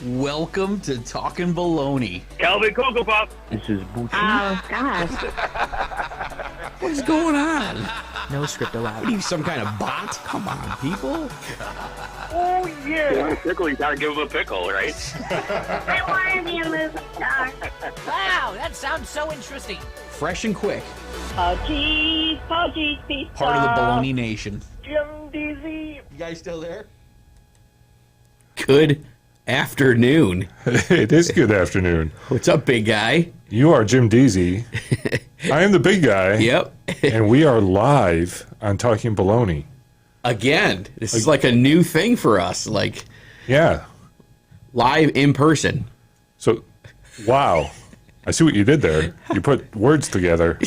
Welcome to Talkin Baloney. Calvin Cocoa Pop. This is Boutique. Oh, gosh. What is going on? No script allowed. What are you, some kind of bot? Come on, people. Oh, yeah. You want a pickle, you gotta give him a pickle, right? I want to be a movie star. Wow, that sounds so interesting. Fresh and quick. Oh, geez, pizza. Part of the Baloney Nation. Jim Deezy. You guys still there? Good afternoon. It is good afternoon. What's up, big guy? You are Jim Deezy. I am the big guy. Yep. And we are live on Talkin Baloney. Again, this is like a new thing for us, like Yeah. live in person. So, wow. I see what you did there. You put words together.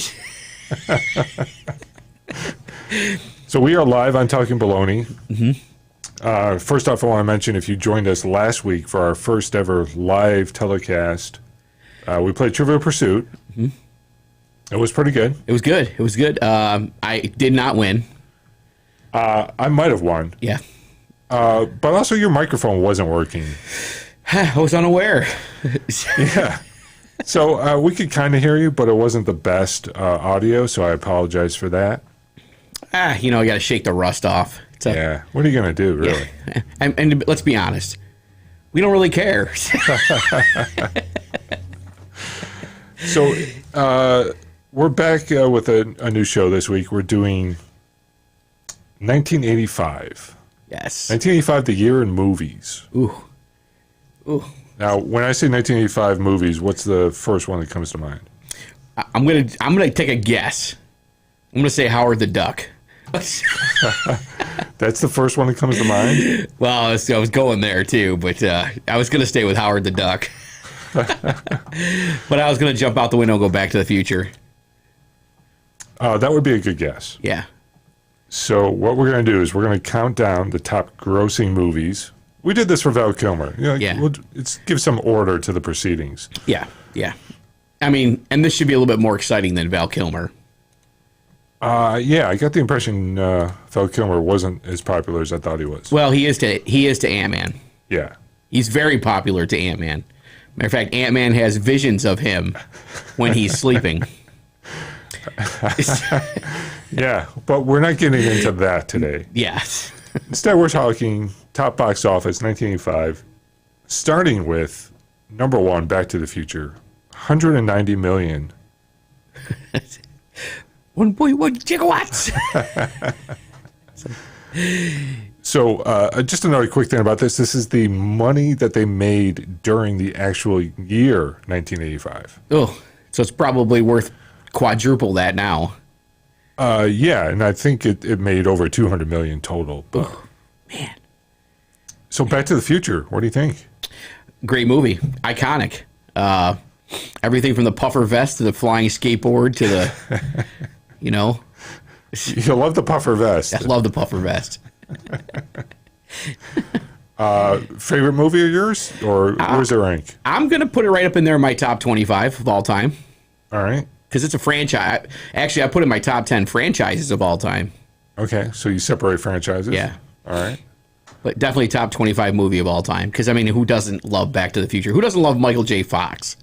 So we are live on Talkin Baloney. Mm-hmm. First off, I want to mention if you joined us last week for our first ever live telecast, we played Trivial Pursuit. Mm-hmm. It was pretty good. It was good. It was good. I did not win. I might have won. Yeah. But also your microphone wasn't working. I was unaware. Yeah. So we could kind of hear you, but it wasn't the best audio, so I apologize for that. You got to shake the rust off. Yeah. What are you going to do, really? Yeah. And let's be honest. We don't really care. So we're back with a new show this week. We're doing 1985. Yes. 1985, the year in movies. Ooh. Now, when I say 1985 movies, what's the first one that comes to mind? I'm gonna take a guess. I'm gonna say Howard the Duck. That's the first one that comes to mind? Well, I was going there too, but I was gonna stay with Howard the Duck. But I was gonna jump out the window and go Back to the Future. That would be a good guess. Yeah. So what we're going to do is we're going to count down the top grossing movies. We did this for Val Kilmer. Yeah. Let's give some order to the proceedings. Yeah. I mean, and this should be a little bit more exciting than Val Kilmer. Yeah, I got the impression Val Kilmer wasn't as popular as I thought he was. Well, he is to Ant-Man. Yeah. He's very popular to Ant-Man. Matter of fact, Ant-Man has visions of him when he's sleeping. Yeah, but we're not getting into that today. Yes. Instead, we're talking top box office 1985, starting with number one, Back to the Future, 190 million. 1.1 gigawatts. So just another quick thing about this. This is the money that they made during the actual year 1985. Oh, so it's probably worth quadruple that now. Yeah, and I think it made over 200 million total. But, oh, man. So Back to the Future, what do you think? Great movie. Iconic. Everything from the puffer vest to the flying skateboard to the, You love the puffer vest. I love the puffer vest. Favorite movie of yours? Or where's it rank? I'm going to put it right up in there in my top 25 of all time. All right. Because it's a franchise. Actually, I put it in my top 10 franchises of all time. Okay, so you separate franchises? Yeah. All right. But definitely top 25 movie of all time. Because, I mean, who doesn't love Back to the Future? Who doesn't love Michael J. Fox?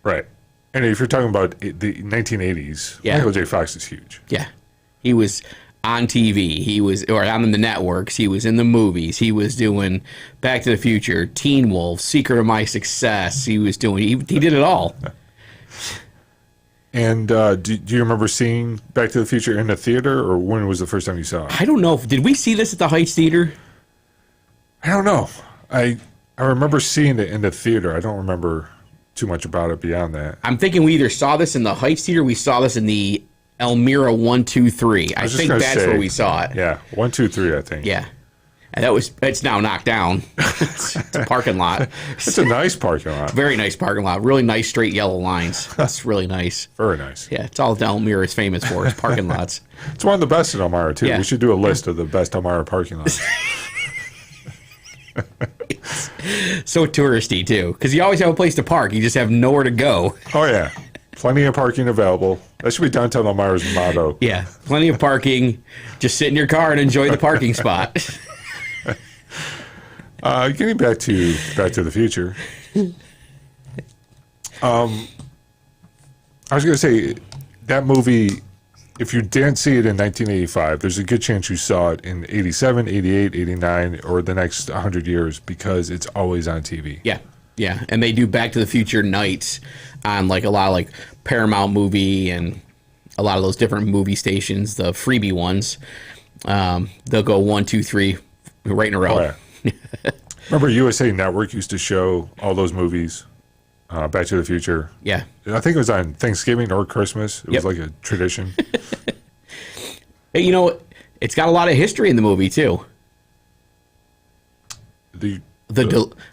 Right. And if you're talking about the 1980s, Yeah. Michael J. Fox is huge. Yeah. He was on TV. Or on the networks. He was in the movies. He was doing Back to the Future, Teen Wolf, Secret of My Success. He did it all. And do you remember seeing Back to the Future in the theater, or when was the first time you saw it? I don't know. Did we see this at the Heights Theater? I don't know. I remember seeing it in the theater. I don't remember too much about it beyond that. I'm thinking we either saw this in the Heights Theater or we saw this in the Elmira 123. I think that's where we saw it. Yeah, 1, 2, 3, I think. Yeah. And it's now knocked down. It's a parking lot. It's a nice parking lot. Very nice parking lot. Really nice straight yellow lines. That's really nice. Very nice. Yeah, it's all Elmira is famous for, is parking lots. It's one of the best in Elmira, too. Yeah. We should do a list of the best Elmira parking lots. So touristy, too. Because you always have a place to park. You just have nowhere to go. Oh, yeah. Plenty of parking available. That should be downtown Elmira's motto. Yeah, plenty of parking. Just sit in your car and enjoy the parking spot. Getting back to the Future. I was going to say, that movie, if you didn't see it in 1985, there's a good chance you saw it in 87, 88, 89, or the next 100 years because it's always on TV. Yeah. Yeah. And they do Back to the Future nights on like a lot of like Paramount Movie and a lot of those different movie stations, the freebie ones. They'll go 1, 2, 3 right in a row. Oh, yeah. Remember USA Network used to show all those movies, Back to the Future. Yeah. I think it was on Thanksgiving or Christmas. It was like a tradition. Hey, you know, it's got a lot of history in the movie too.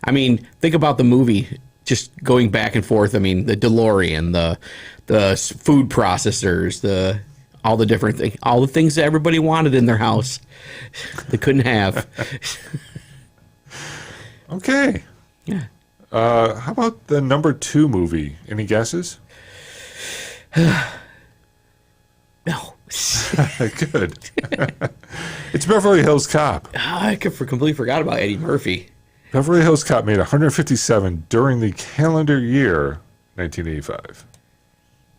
I mean, think about the movie just going back and forth. I mean, the DeLorean, the food processors, all the different things, all the things that everybody wanted in their house they couldn't have. Okay. Yeah. How about the number 2 movie? Any guesses? No. Good. It's Beverly Hills Cop. I completely forgot about Eddie Murphy. Beverly Hills Cop made 157 during the calendar year 1985.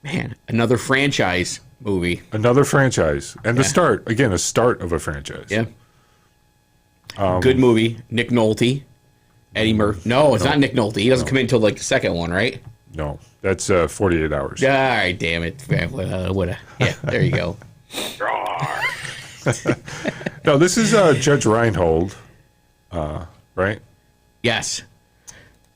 Man, another franchise movie. Another franchise. And a start of a franchise. Yeah. Good movie. Nick Nolte. Eddie Murphy. No, it's not Nick Nolte. He doesn't come in until like the second one, right? No, that's 48 hours. All right, damn it. Yeah, there you go. No, this is Judge Reinhold, right? Yes.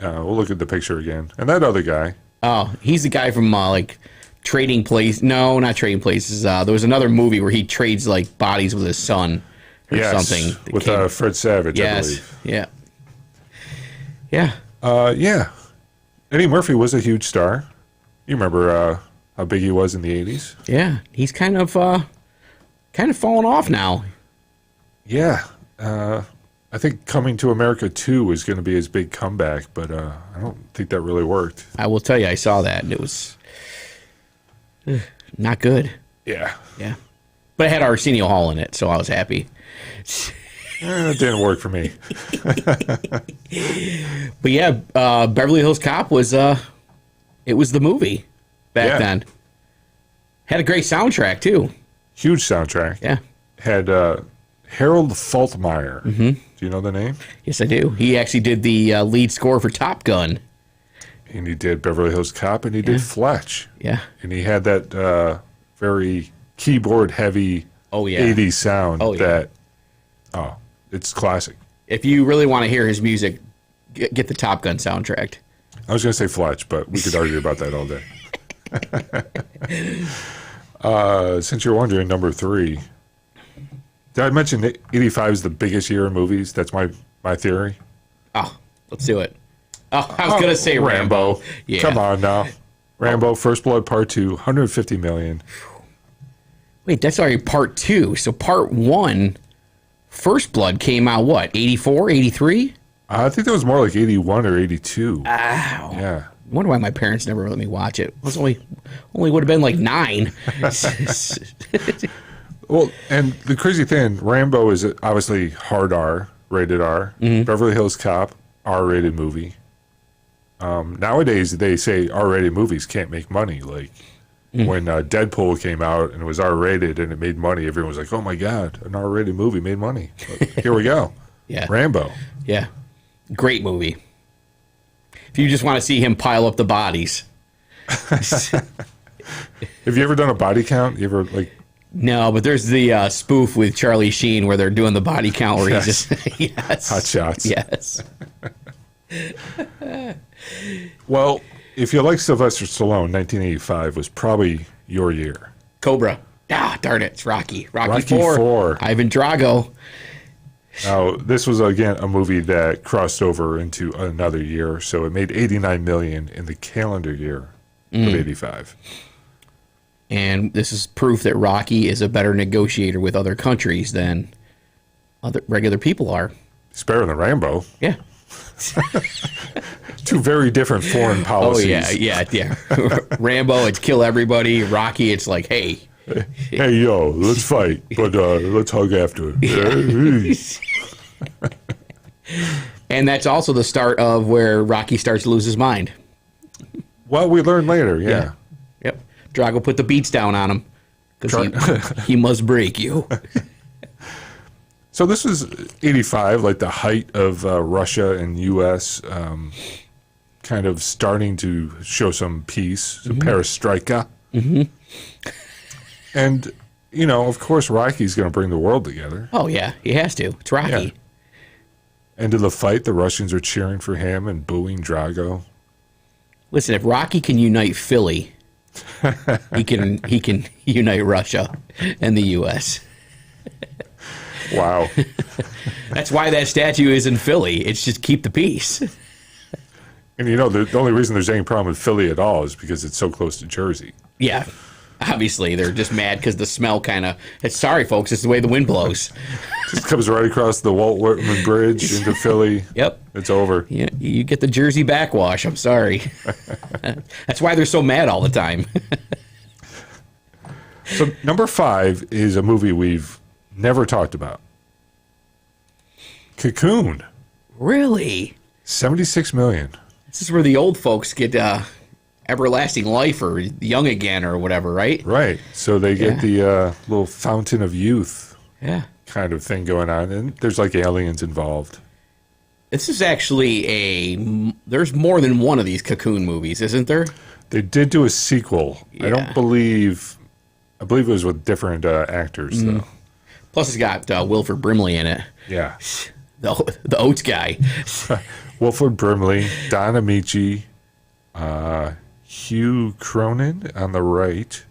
We'll look at the picture again. And that other guy. Oh, he's the guy from like Trading Places. No, not Trading Places. There was another movie where he trades like bodies with his son or something. With Fred Savage, I believe. Yeah. Yeah. Yeah. Eddie Murphy was a huge star. You remember how big he was in the 80s? Yeah. He's kind of fallen off now. Yeah. I think Coming to America 2 was going to be his big comeback, but I don't think that really worked. I will tell you, I saw that, and it was not good. Yeah. Yeah. But it had Arsenio Hall in it, so I was happy. It didn't work for me. But yeah, Beverly Hills Cop was it was the movie back then. Had a great soundtrack too. Huge soundtrack. Yeah. Had Harold Faltermeyer. Mm-hmm. Do you know the name? Yes, I do. He actually did the lead score for Top Gun. And he did Beverly Hills Cop, and he did Fletch. Yeah. And he had that very keyboard-heavy 80s sound that, it's classic. If you really want to hear his music, get the Top Gun soundtrack. I was going to say Fletch, but we could argue about that all day. Since you're wondering, number 3. Did I mention that 85 is the biggest year in movies? That's my theory. Oh, let's do it. Oh, I was going to say Rambo. Yeah. Come on now. Rambo, First Blood Part 2, 150 million. Wait, that's already Part 2. So Part 1, First Blood came out, what, 84, 83? I think that was more like 81 or 82. Ow. Yeah. I wonder why my parents never let me watch it. It was only would have been like 9. Well, and the crazy thing, Rambo is obviously hard R, rated R. Mm-hmm. Beverly Hills Cop, R-rated movie. Nowadays, they say R-rated movies can't make money. Like when Deadpool came out and it was R-rated and it made money, everyone was like, oh my God, an R-rated movie made money. But here we go. Yeah. Rambo. Yeah. Great movie. If you just want to see him pile up the bodies. Have you ever done a body count? You ever like... No, but there's the spoof with Charlie Sheen where they're doing the body count where he's just... Yes. Hot shots. Yes. Well, if you like Sylvester Stallone, 1985 was probably your year. Cobra. Ah, darn it. It's Rocky. Rocky 4. 4. Ivan Drago. Now, this was, again, a movie that crossed over into another year, so it made $89 million in the calendar year of 85. And this is proof that Rocky is a better negotiator with other countries than other regular people are. It's better than Rambo. Yeah. Two very different foreign policies. Oh, yeah. Rambo, it's kill everybody. Rocky, it's like, hey. Hey, yo, let's fight, but let's hug after. And that's also the start of where Rocky starts to lose his mind. Well, we learn later, yeah. Yep. Drago put the beats down on him because he must break you. So this was 85, like the height of Russia and U.S. Kind of starting to show some peace, some perestroika. Mm-hmm. And, you know, of course, Rocky's going to bring the world together. Oh, yeah. He has to. It's Rocky. Yeah. End of the fight, the Russians are cheering for him and booing Drago. Listen, if Rocky can unite Philly, he can unite Russia and the U.S. Wow. That's why that statue is in Philly. It's just keep the peace. And, you know, the only reason there's any problem with Philly at all is because it's so close to Jersey. Yeah. Obviously, they're just mad because the smell kind of... Sorry, folks, it's the way the wind blows. Just comes right across the Walt Whitman Bridge into Philly. Yep. It's over. Yeah, you get the Jersey backwash. I'm sorry. That's why they're so mad all the time. So number 5 is a movie we've never talked about. Cocoon. Really? 76 million. This is where the old folks get everlasting life or young again or whatever, right? Right. So they get the little fountain of youth kind of thing going on. And there's like aliens involved. This is actually there's more than one of these Cocoon movies, isn't there? They did do a sequel. Yeah. I believe it was with different actors, though. Plus it's got Wilford Brimley in it. Yeah. The Oates guy. Wilford Brimley, Don Amici, Hugh Cronin on the right.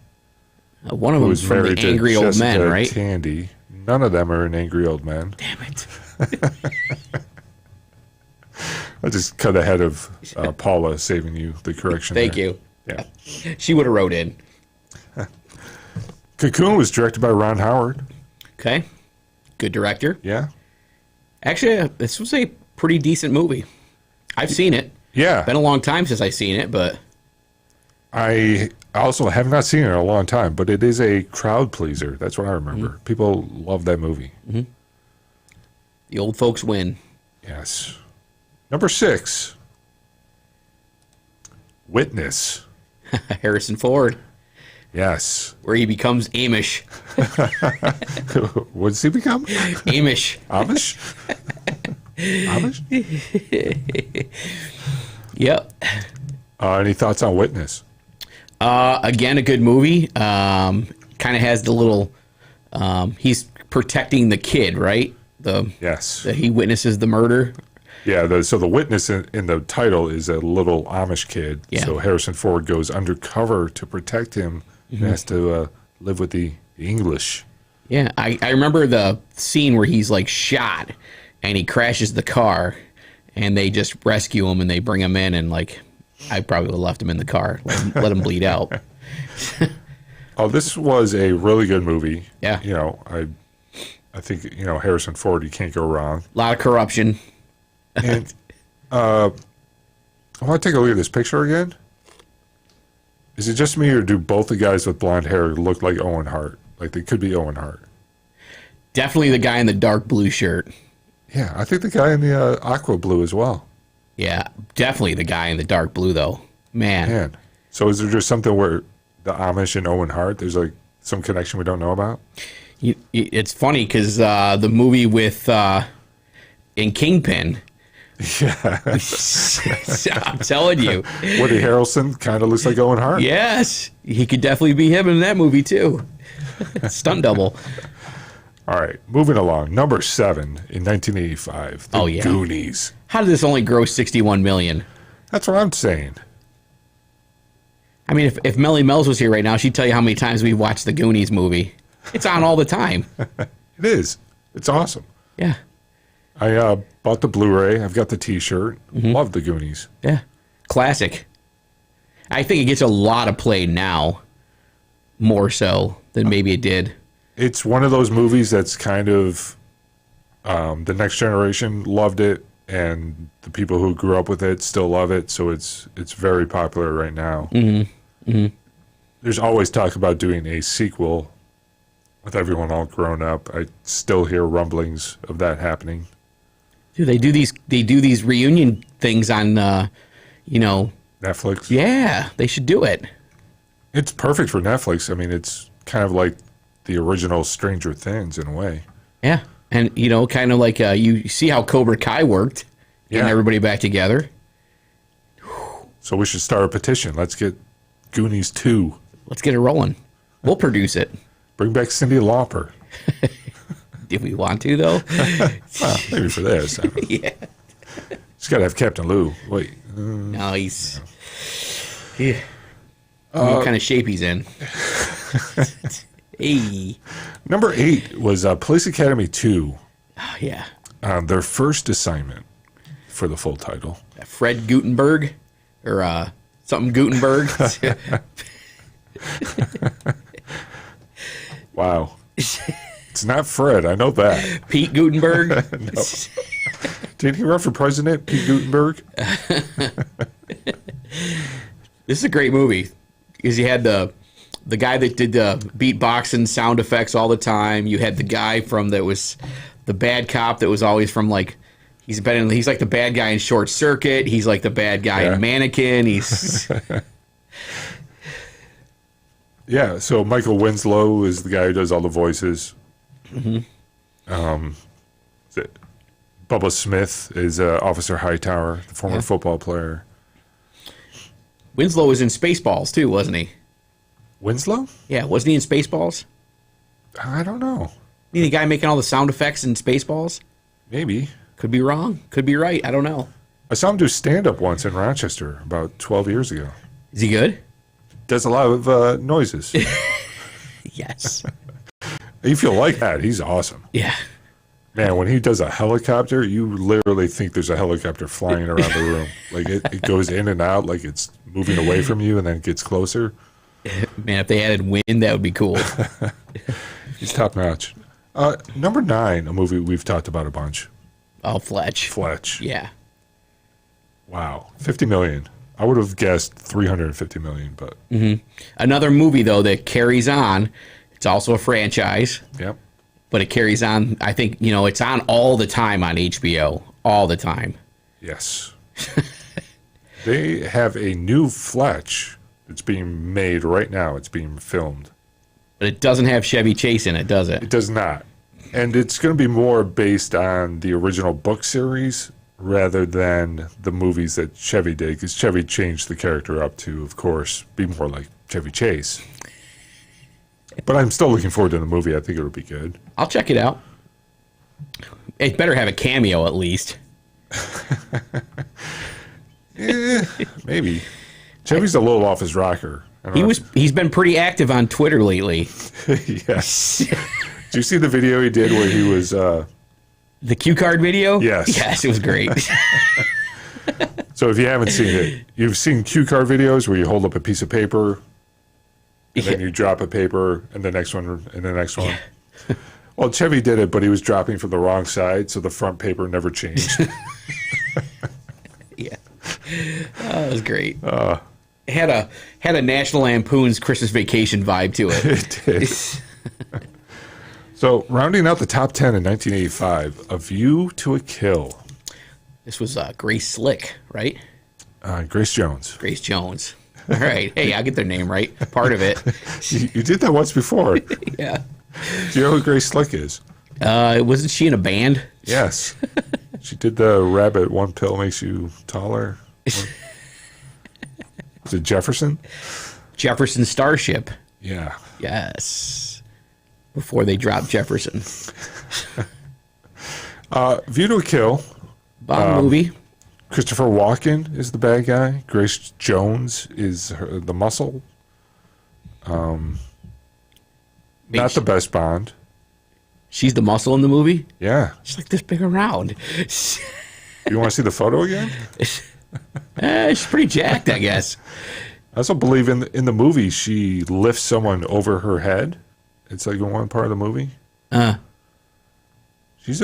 One of them was from the Angry Old Men, right? Tandy. None of them are an Angry Old Men. Damn it. I just cut ahead of Paula saving you the correction. Thank there. you. Yeah. She would have wrote in. Cocoon was directed by Ron Howard. Okay. Good director. Yeah. Actually, this was a pretty decent movie. I've seen it. Yeah. Been a long time since I've seen it, but... I also have not seen it in a long time, but it is a crowd pleaser. That's what I remember. Mm-hmm. People love that movie. Mm-hmm. The old folks win. Yes. Number 6. Witness. Harrison Ford. Yes. Where he becomes Amish. What does he become? Amish. Amish? Amish? Yep. Any thoughts on Witness? Again, a good movie. Kind of has the little... he's protecting the kid, right? Yes. He witnesses the murder. Yeah, so the witness in the title is a little Amish kid. Yeah. So Harrison Ford goes undercover to protect him and has to live with the English. Yeah, I remember the scene where he's like shot and he crashes the car and they just rescue him and they bring him in and like I probably would have left him in the car, let him bleed out. Oh, this was a really good movie. Yeah. You know, I think, you know, Harrison Ford, you can't go wrong. A lot of corruption. And I want to take a look at this picture again. Is it just me, or do both the guys with blonde hair look like Owen Hart? Like they could be Owen Hart. Definitely the guy in the dark blue shirt. Yeah, I think the guy in the aqua blue as well. Yeah, definitely the guy in the dark blue, though. Man. So is there just something where the Amish and Owen Hart, there's like some connection we don't know about? It's funny because the movie with in Kingpin. Yeah. I'm telling you. Woody Harrelson kind of looks like Owen Hart. Yes. He could definitely be him in that movie, too. Stunt double. All right. Moving along. Number 7 in 1985. The Goonies. How did this only gross $61 million? That's what I'm saying. I mean, if Melly Mel's was here right now, she'd tell you how many times we watched the Goonies movie. It's on all the time. It is. It's awesome. Yeah. I bought the Blu-ray. I've got the T-shirt. Love the Goonies. Yeah. Classic. I think it gets a lot of play now, more so than maybe it did. It's one of those movies that's kind of the next generation loved it, and the people who grew up with it still love it. So it's very popular right now. Mm-hmm. Mm-hmm. There's always talk about doing a sequel with everyone all grown up. I still hear rumblings of that happening. Dude, they do these reunion things on, Netflix. Yeah, they should do it. It's perfect for Netflix. I mean, it's kind of like the original Stranger Things in a way. Yeah, and kind of like you see how Cobra Kai worked, getting everybody back together. So we should start a petition. Let's get Goonies 2. Let's get it rolling. We'll produce it. Bring back Cyndi Lauper. Do we want to, though? Well, maybe for this. Yeah. Just got to have Captain Lou. Wait. No, he's... Yeah. What kind of shape he's in. Hey. Number 8 was Police Academy 2. Oh, yeah. Their first assignment for the full title. Fred Gutenberg? Or something Gutenberg? Wow. It's not Fred. I know that. Pete Gutenberg? No. Did he run for president, Pete Gutenberg? This is a great movie because you had the guy that did the beatboxing sound effects all the time. You had the guy that was the bad cop that was always from like he's like the bad guy in Short Circuit. He's like the bad guy in Mannequin. He's yeah. So Michael Winslow is the guy who does all the voices. Mm-hmm. Bubba Smith is Officer Hightower, the former football player. Winslow was in Spaceballs too, wasn't he? Winslow? Yeah, wasn't he in Spaceballs? I don't know. The guy making all the sound effects in Spaceballs? Maybe. Could be wrong. Could be right. I don't know. I saw him do stand-up once in Rochester about 12 years ago. Is he good? Does a lot of noises. Yes. If you like that, he's awesome. Yeah. Man, when he does a helicopter, you literally think there's a helicopter flying around the room. Like it goes in and out like it's moving away from you and then gets closer. Man, if they added wind, that would be cool. He's top notch. Number 9, a movie we've talked about a bunch. Oh, Fletch. Fletch. Yeah. Wow. 50 million. I would have guessed 350 million, but. Mm-hmm. Another movie, though, that carries on. It's also a franchise. Yep. But it carries on. I think, it's on all the time on HBO. All the time. Yes. They have a new Fletch that's being made right now. It's being filmed. But it doesn't have Chevy Chase in it, does it? It does not. And it's going to be more based on the original book series rather than the movies that Chevy did, because Chevy changed the character up to, of course, be more like Chevy Chase. But I'm still looking forward to the movie. I think it'll be good. I'll check it out. It better have a cameo at least. Maybe. Chevy's a little off his rocker. He's been pretty active on Twitter lately. Yes. Did you see the video he did where he was the cue card video? Yes. Yes, it was great. So if you haven't seen it, you've seen cue card videos where you hold up a piece of paper and then you drop a paper and the next one and the next one. Yeah. Well, Chevy did it, but he was dropping from the wrong side, so the front paper never changed. Yeah. Oh, it was great. It had a National Lampoon's Christmas Vacation vibe to it. It did. So, rounding out the top 10 in 1985, A View to a Kill. This was Grace Slick, right? Grace Jones. Grace Jones. All right. Hey, I'll get their name right. Part of it. You did that once before. Yeah. Do you know who Grace Slick is? Wasn't she in a band? Yes. She did the Rabbit, One Pill Makes You Taller. Was it Jefferson? Jefferson Starship. Yeah. Yes. Before they dropped Jefferson. View to a Kill. Bond movie. Christopher Walken is the bad guy. Grace Jones is the muscle. Not the best Bond. She's the muscle in the movie? Yeah. She's like this big around. You want to see the photo again? She's pretty jacked, I guess. I also believe in the movie she lifts someone over her head. It's like in one part of the movie. She's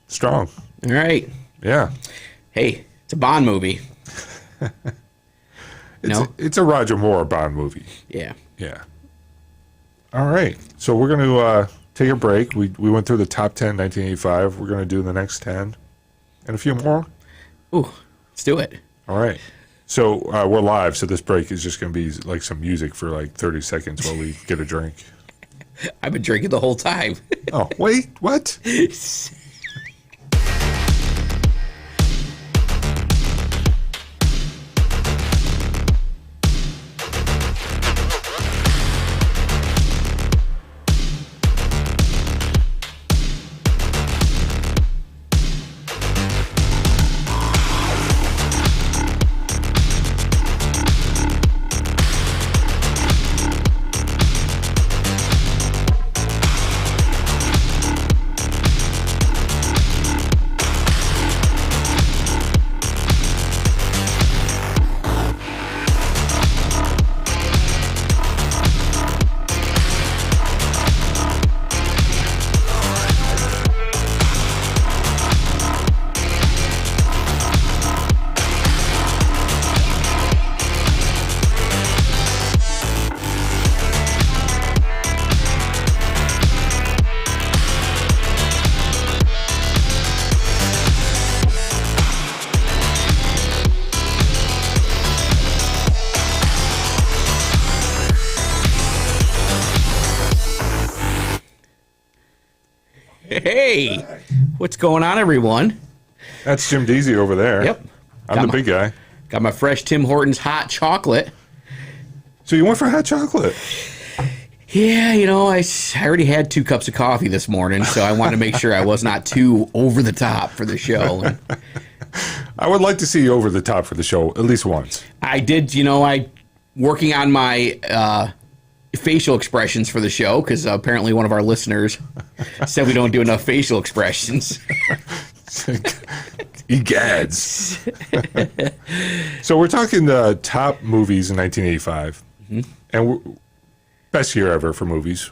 strong. All right. Yeah. Hey, it's a Bond movie. It's a Roger Moore Bond movie. Yeah. Yeah. All right. So we're going to take a break. We went through the top 10 1985. We're going to do the next 10 and a few more. Ooh, let's do it. All right. So we're live, so this break is just going to be like some music for like 30 seconds while we get a drink. I've been drinking the whole time. Oh, wait, what? Hey, what's going on, everyone? That's Jim Deezy over there. Yep. I'm the big guy. Got my fresh Tim Hortons hot chocolate. So you went for hot chocolate? Yeah, you know, I already had 2 cups of coffee this morning, so I wanted to make sure I was not too over the top for the show. I would like to see you over the top for the show at least once. I did, you know, working on my facial expressions for the show, because apparently one of our listeners said we don't do enough facial expressions. Egads. So we're talking the top movies in 1985, and best year ever for movies.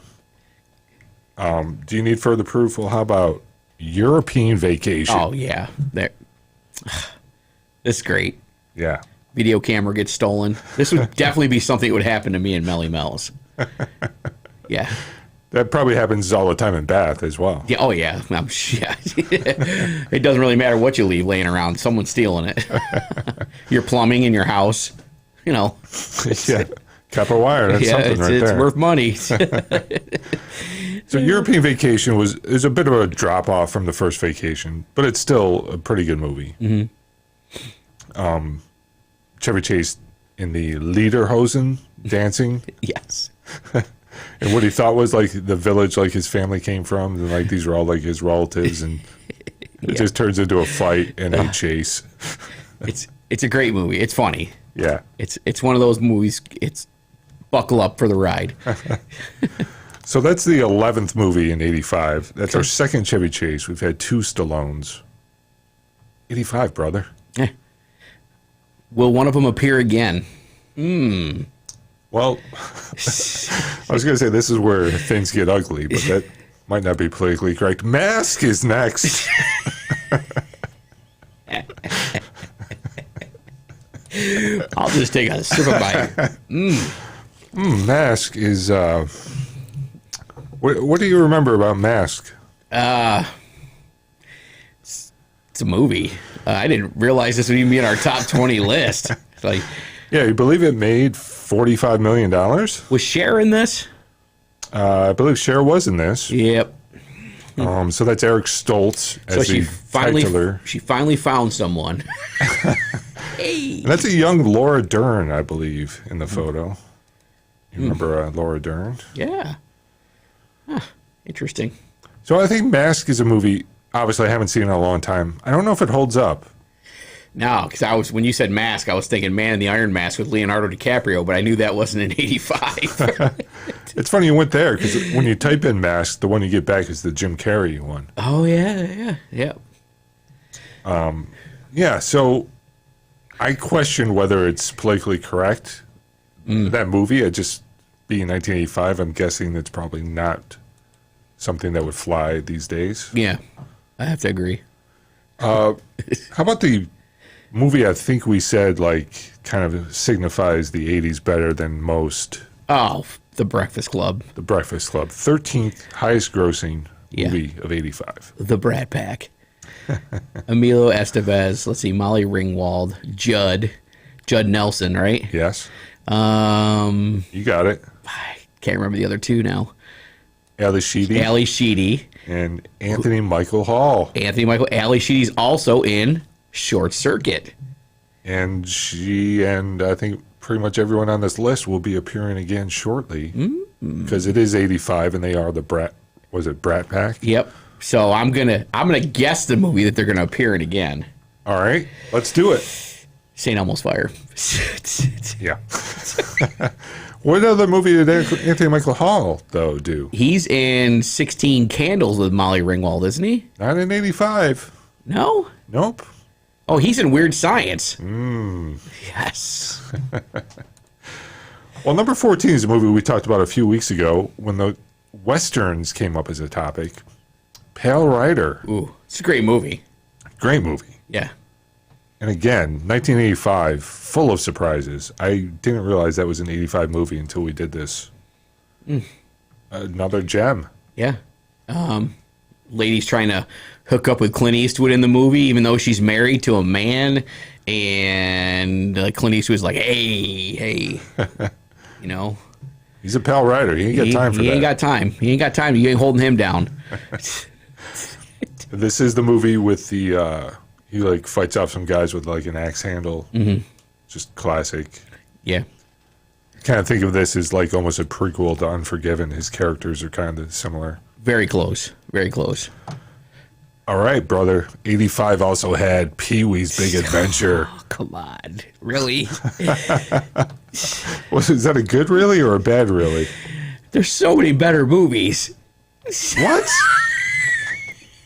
Do you need further proof? Well, how about European Vacation? Oh yeah, this is great. Yeah. Video camera gets stolen. This would definitely be something that would happen to me in Melly Mel's. Yeah. That probably happens all the time in Bath as well. Yeah. Oh yeah. Yeah. It doesn't really matter what you leave laying around. Someone's stealing it. Your plumbing in your house, you know. Yeah. Copper wire. That's something right there. It's worth money. So European Vacation is a bit of a drop off from the first Vacation, but it's still a pretty good movie. Chevy Chase in the Lederhosen dancing. Yes. And what he thought was like the village like his family came from, and like these were all like his relatives, and it just turns into a fight and a chase. It's a great movie. It's funny. Yeah. It's one of those movies. It's buckle up for the ride. So that's the 11th movie in 85. That's our second Chevy Chase. We've had 2 Stallones. 85, brother. Will one of them appear again? Well, I was going to say this is where things get ugly, but that might not be politically correct. Mask is next. I'll just take a sip of my... Mask is... What do you remember about Mask? It's a movie. I didn't realize this would even be in our top 20 list. It's like, Yeah, you believe it made $45 million? was Cher in this? I believe Cher was in this. Yep. So that's Eric Stoltz as So the titular. she finally found someone. Hey. And that's a young Laura Dern, I believe, in the photo. You remember Laura Dern? Yeah. Huh. Interesting. So I think Mask is a movie, obviously I haven't seen it in a long time. I don't know if it holds up. No, because when you said Mask, I was thinking Man in the Iron Mask with Leonardo DiCaprio, but I knew that wasn't in 85. It's funny you went there, because when you type in Mask, the one you get back is the Jim Carrey one. Oh, yeah. Yeah, so I question whether it's politically correct. That movie, it just being 1985, I'm guessing that's probably not something that would fly these days. Yeah, I have to agree. How about the movie I think we said, like, kind of signifies the 80s better than most, Oh, The Breakfast Club. The Breakfast Club, 13th highest grossing movie of 85. The Brat Pack. Emilio Estevez. Let's see, Molly Ringwald. Judd Nelson, right? Yes. You got it. I can't remember the other two now. Ali Sheedy. And Anthony Michael Hall. Ali Sheedy's also in Short Circuit. And she and I think pretty much everyone on this list will be appearing again shortly. Because it is 85 and they are the Brat Pack? Yep. So I'm gonna guess the movie that they're gonna appear in again. All right, let's do it. St. Elmo's Fire. Yeah. What other movie did Anthony Michael Hall, though, do? He's in 16 Candles with Molly Ringwald, isn't he? Not in 85. No? Nope. Oh, he's in Weird Science. Yes. Well, number 14 is a movie we talked about a few weeks ago when the Westerns came up as a topic. Pale Rider. Ooh, it's a great movie. Great movie. Yeah. And again, 1985, full of surprises. I didn't realize that was an 85 movie until we did this. Another gem. Yeah. Lady's trying to hook up with Clint Eastwood in the movie, even though she's married to a man. And Clint Eastwood's like, hey. You know. He's a pal rider. He ain't got time for that. He ain't got time. He ain't got time. You ain't holding him down. This is the movie with the... he fights off some guys with an axe handle. Mm-hmm. Just classic. Yeah. I kind of think of this as almost a prequel to Unforgiven. His characters are kind of similar. Very close. Very close. All right, brother. 85 also had Pee-wee's Big Adventure. Oh, come on. Really? Is that a good really or a bad really? There's so many better movies. What?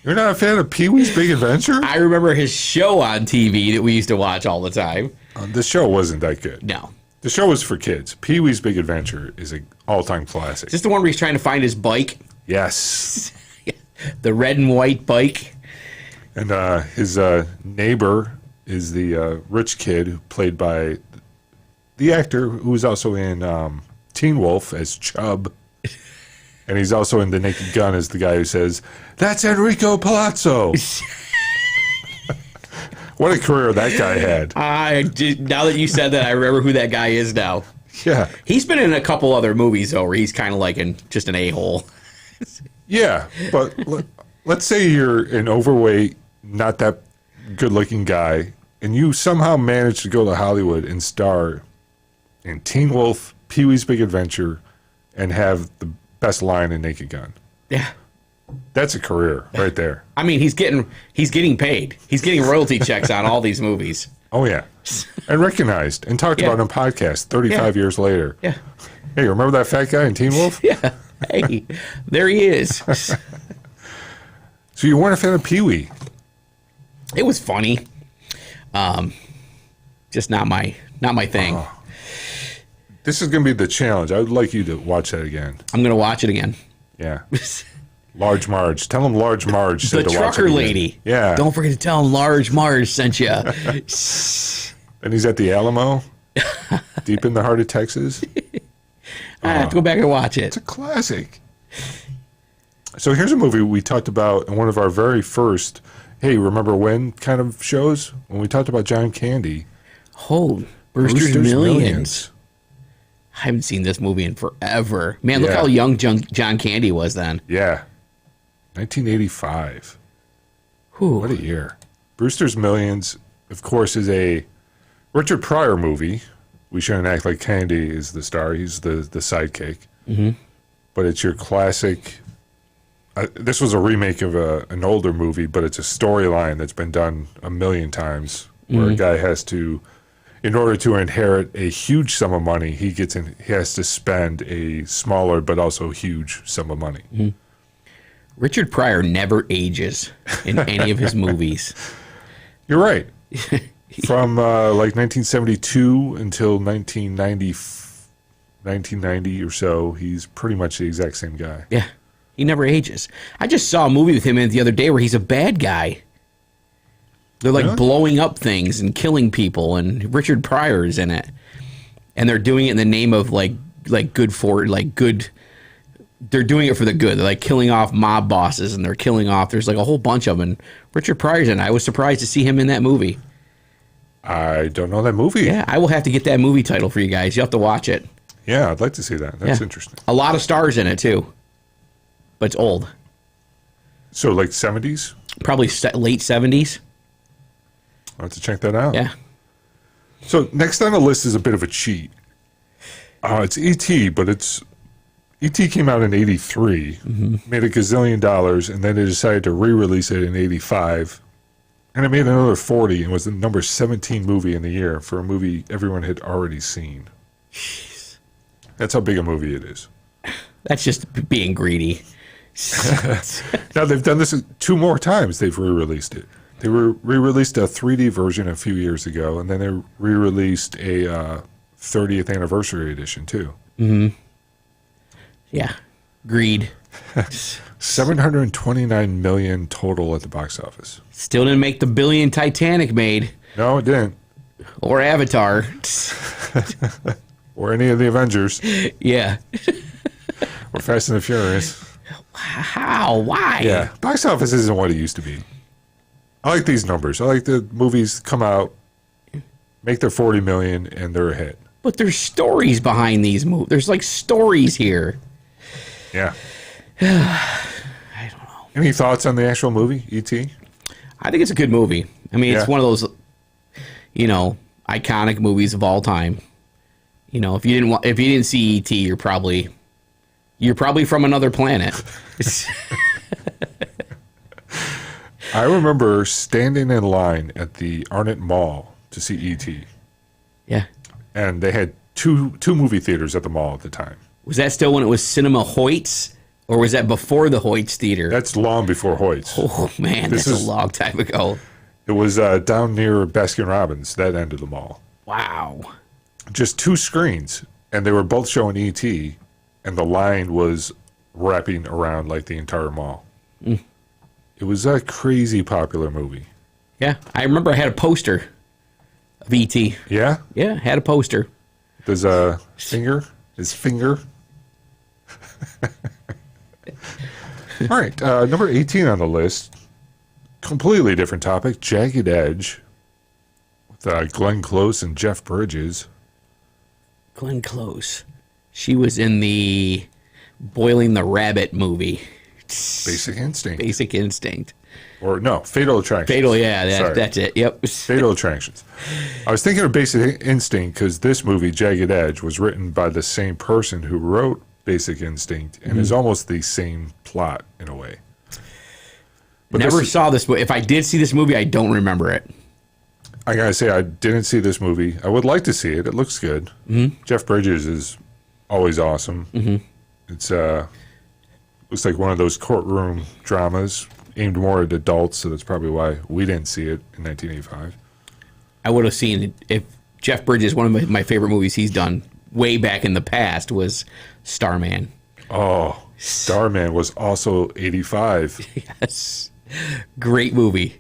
You're not a fan of Pee-wee's Big Adventure? I remember his show on TV that we used to watch all the time. The show wasn't that good. No. The show was for kids. Pee-wee's Big Adventure is an all-time classic. Is this the one where he's trying to find his bike? Yes. The red and white bike. And his neighbor is the rich kid played by the actor who was also in Teen Wolf as Chubb. And he's also in The Naked Gun as the guy who says, "That's Enrico Palazzo." What a career that guy had. Now that you said that, I remember who that guy is now. Yeah. He's been in a couple other movies, though, where he's kind of just an a-hole. Yeah, but let's say you're an overweight, not that good-looking guy, and you somehow manage to go to Hollywood and star in Teen Wolf, Pee-wee's Big Adventure, and have the best line in Naked Gun. Yeah. That's a career right there. I mean, he's getting paid. He's getting royalty checks on all these movies. Oh, yeah. And recognized and talked about on podcasts 35 years later. Yeah. Hey, remember that fat guy in Teen Wolf? Yeah. Hey, there he is. So you weren't a fan of Pee-wee? It was funny. Just not my thing. This is going to be the challenge. I would like you to watch that again. I'm going to watch it again. Yeah. Large Marge. Tell him Large Marge said the to watch it trucker again. lady. Yeah. Don't forget to tell him Large Marge sent you. And he's at the Alamo, deep in the heart of Texas. I have to go back and watch it. It's a classic. So here's a movie we talked about in one of our very first, hey, remember when kind of shows? When we talked about John Candy. Oh, Brewster's Millions. I haven't seen this movie in forever. Man, look how young John Candy was then. Yeah. 1985. Whew. What a year. Brewster's Millions, of course, is a Richard Pryor movie. We shouldn't act like Candy is the star. He's the sidekick. Mm-hmm. But it's your classic. This was a remake of an older movie, but it's a storyline that's been done a million times where a guy has to, in order to inherit a huge sum of money, he has to spend a smaller but also huge sum of money. Mm-hmm. Richard Pryor never ages in any of his movies. You're right. From 1972 until 1990 or so, he's pretty much the exact same guy. Yeah, he never ages. I just saw a movie with him in the other day where he's a bad guy. They're blowing up things and killing people, and Richard Pryor is in it. And they're doing it in the name of good. They're doing it for the good. They're like killing off mob bosses, and they're killing off. There's like a whole bunch of them. And Richard Pryor's in it. I was surprised to see him in that movie. I don't know that movie. Yeah, I will have to get that movie title for you guys. You have to watch it. Yeah, I'd like to see that. That's interesting. A lot of stars in it too, but it's old. So like 70s? Probably late 70s. I'll have to check that out. Yeah. So next on the list is a bit of a cheat. It's E.T., but E.T. came out in 83, made $1 gazillion, and then they decided to re-release it in 85. And it made another 40 and was the number 17 movie in the year for a movie everyone had already seen. Jeez. That's how big a movie it is. That's just being greedy. Now, they've done this 2 more times. They've re-released it. They re-released a 3D version a few years ago, and then they re-released a 30th anniversary edition, too. Mm-hmm. Yeah. Greed. 729 million total at the box office. Still didn't make the billion Titanic made. No, it didn't. Or Avatar. Or any of the Avengers. Yeah. Or Fast and the Furious. How? Why? Yeah. Box office isn't what it used to be. I like these numbers. I like the movies come out, make their 40 million, and they're a hit. But there's stories behind these movies. There's like stories here. Yeah. I don't know. Any thoughts on the actual movie, E.T.? I think it's a good movie. I mean, it's one of those, iconic movies of all time. If you didn't see E.T., you're probably from another planet. I remember standing in line at the Arnott Mall to see E.T. Yeah. And they had two movie theaters at the mall at the time. Was that still when it was Cinema Hoyt's? Or was that before the Hoyt's Theater? That's long before Hoyt's. Oh, man, that's a long time ago. It was down near Baskin-Robbins, that end of the mall. Wow. Just 2 screens, and they were both showing E.T., and the line was wrapping around like the entire mall. Mm. It was a crazy popular movie. Yeah, I remember I had a poster of E.T. Yeah? Yeah, had a poster. Does his finger? All right, number 18 on the list, completely different topic, Jagged Edge, with Glenn Close and Jeff Bridges. Glenn Close. She was in the Boiling the Rabbit movie. Basic Instinct. Basic Instinct. Or no, Fatal Attraction. Fatal, yeah, that's it. Yep. Fatal Attractions. I was thinking of Basic Instinct because this movie, Jagged Edge, was written by the same person who wrote Basic Instinct and is almost the same plot in a way. But never saw this movie. If I did see this movie, I don't remember it. I gotta say, I didn't see this movie. I would like to see it. It looks good. Mm-hmm. Jeff Bridges is always awesome. Mm-hmm. It's looks like one of those courtroom dramas aimed more at adults, so that's probably why we didn't see it in 1985. I would have seen it if Jeff Bridges, one of my favorite movies he's done way back in the past was Starman. Oh, Starman was also 85. Yes. Great movie.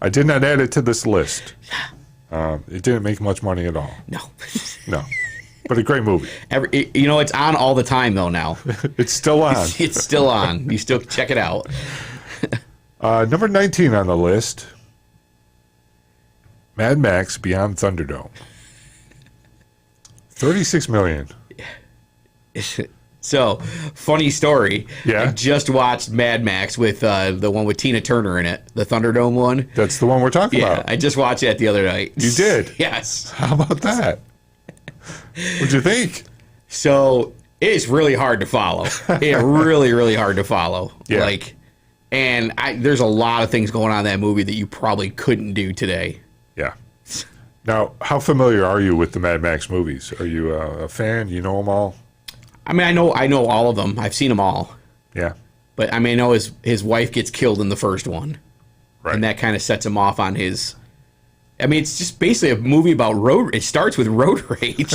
I did not add it to this list. It didn't make much money at all. No. No. But a great movie. It's on all the time, though, now. It's still on. It's still on. You still check it out. Number 19 on the list, Mad Max Beyond Thunderdome. 36 million. So, funny story. Yeah. I just watched Mad Max with the one with Tina Turner in it, the Thunderdome one. That's the one we're talking Yeah, about. I just watched that the other night. You did? Yes. How about that? What'd you think? So, it's really hard to follow. It's really, really hard to follow. Yeah. There's a lot of things going on in that movie that you probably couldn't do today. Yeah. Now, how familiar are you with the Mad Max movies? Are you a fan? You know them all? I mean, I know all of them. I've seen them all. Yeah. But I know his wife gets killed in the first one. Right. And that kind of sets him off on his... I mean, it's just basically a movie about road... It starts with road rage.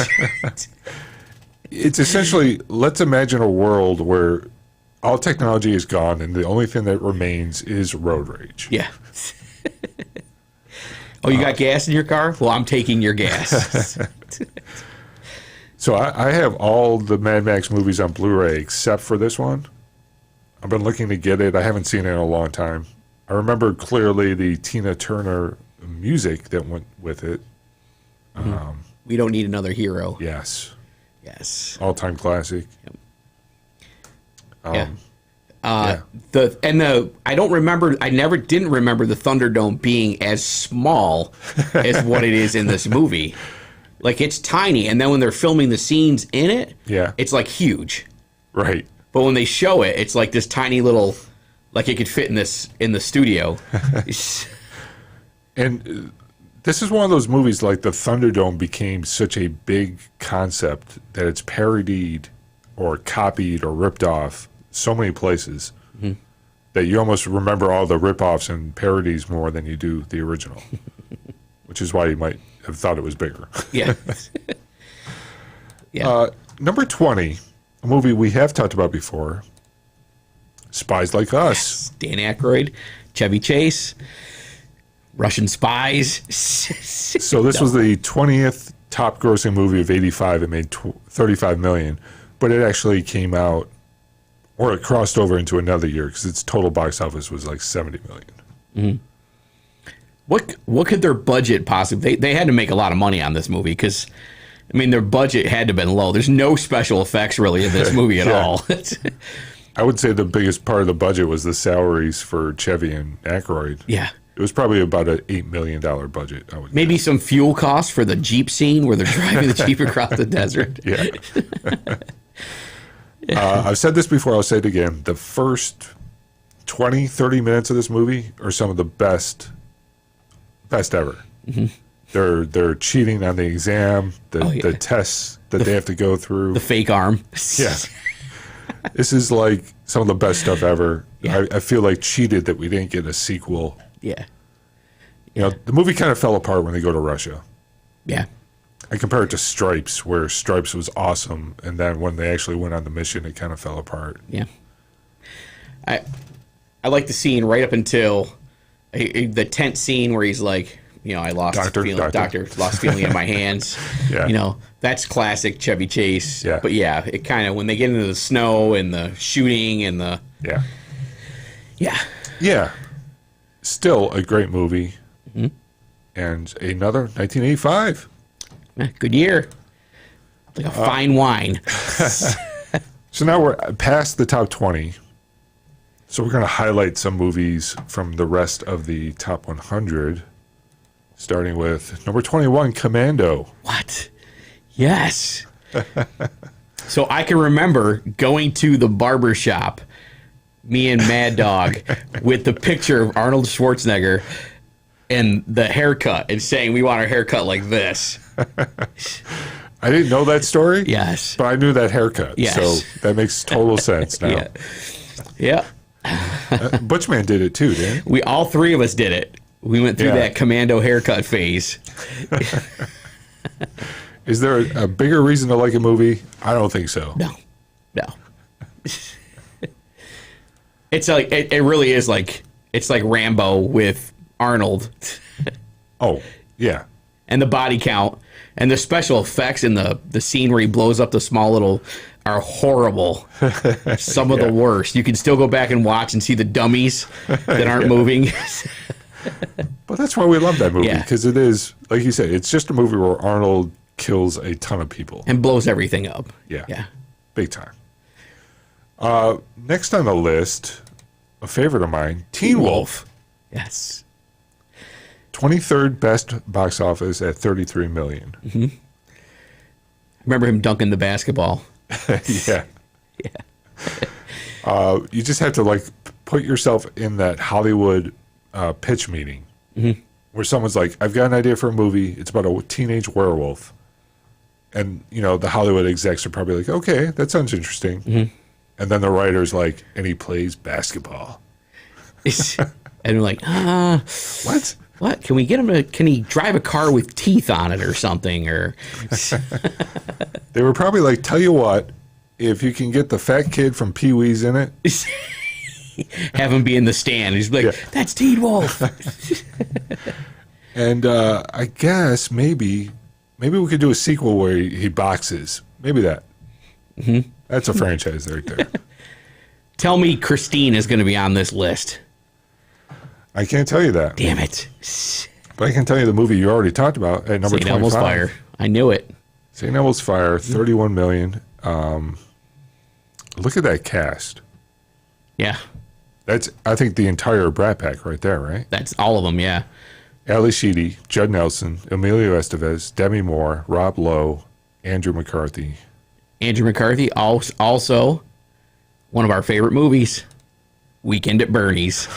It's essentially, let's imagine a world where all technology is gone and the only thing that remains is road rage. Yeah. Oh, you got gas in your car? Well, I'm taking your gas. So I have all the Mad Max movies on Blu-ray except for this one. I've been looking to get it. I haven't seen it in a long time. I remember clearly the Tina Turner music that went with it. We Don't Need Another Hero. Yes. Yes. All-time classic. Yeah. I don't remember. I didn't remember the Thunderdome being as small as what it is in this movie. Like, it's tiny, and then when they're filming the scenes in it, it's like huge. Right. But when they show it, it's like this tiny little, like it could fit in the studio. And this is one of those movies, like the Thunderdome became such a big concept that it's parodied or copied or ripped off so many places that you almost remember all the rip-offs and parodies more than you do the original, which is why you might have thought it was bigger. Yeah. Yeah. Number 20, a movie we have talked about before, Spies Like Us. Dan Aykroyd, Chevy Chase, Russian spies. So this was the 20th top grossing movie of 85. It made $35 million, but it actually came out, or it crossed over into another year because its total box office was like $70 million. What could their budget possibly? They had to make a lot of money on this movie because, I mean, their budget had to have been low. There's no special effects really in this movie at all. I would say the biggest part of the budget was the salaries for Chevy and Aykroyd. Yeah. It was probably about an $8 million budget, I would Maybe guess. some fuel costs for the Jeep scene where they're driving the Jeep across the desert. Yeah. I've said this before, I'll say it again. The first 20, 30 minutes of this movie are some of the best ever. They're cheating on the exam, the tests that they have to go through. The fake arm. Yeah. This is like some of the best stuff ever. Yeah. I feel like cheated that we didn't get a sequel. Yeah. You know, the movie kind of fell apart when they go to Russia. Yeah. I compare it to Stripes, where Stripes was awesome, and then when they actually went on the mission, it kind of fell apart. Yeah. I like the scene right up until the tent scene where he's like, you know, I lost lost feeling in my hands. Yeah. You know, that's classic Chevy Chase. Yeah. But yeah, it kind of, when they get into the snow and the shooting and the... Yeah. Yeah. Yeah. Still a great movie. And another 1985. Good year. Like a fine wine. So now we're past the top 20. So we're going to highlight some movies from the rest of the top 100. Starting with number 21, Commando. What? Yes. So I can remember going to the barber shop, me and Mad Dog, with the picture of Arnold Schwarzenegger and the haircut and saying, we want our haircut like this. I didn't know that story. Yes. But I knew that haircut. Yes. So that makes total sense now. Yeah. Butchman did it too, didn't he? We all three of us did it. We went through that Commando haircut phase. Is there a bigger reason to like a movie? I don't think so. No. It's like it really is like, it's like Rambo with Arnold. Oh, yeah. And the body count and the special effects in the scene where he blows up the small little are horrible. Some of the worst. You can still go back and watch and see the dummies that aren't moving. But that's why we love that movie, because it is, like you said, it's just a movie where Arnold kills a ton of people. And blows everything up. Yeah. Big time. Next on the list, a favorite of mine, Teen Wolf. Yes. 23rd best box office at $33 million. I remember him dunking the basketball. Yeah. You just have to like put yourself in that Hollywood pitch meeting where someone's like, I've got an idea for a movie. It's about a teenage werewolf. And, you know, the Hollywood execs are probably like, okay, that sounds interesting. And then the writer's like, and he plays basketball. And we're like, what? What? Can we get him to, can he drive a car with teeth on it or something? Or They were probably like, tell you what, if you can get the fat kid from Peewee's in it. Have him be in the stand. He's like, that's Teen Wolf. And I guess maybe we could do a sequel where he boxes. Maybe that. Mm-hmm. That's a franchise right there. Tell me Christine is going to be on this list. I can't tell you that. Damn it. But I can tell you the movie you already talked about at number St. 25. Elmo's Fire. I knew it. St. Elmo's Fire, 31 million. Look at that cast. Yeah. That's, I think, the entire Brat Pack right there, right? That's all of them, yeah. Ali Sheedy, Judd Nelson, Emilio Estevez, Demi Moore, Rob Lowe, Andrew McCarthy. Andrew McCarthy, also one of our favorite movies, Weekend at Bernie's.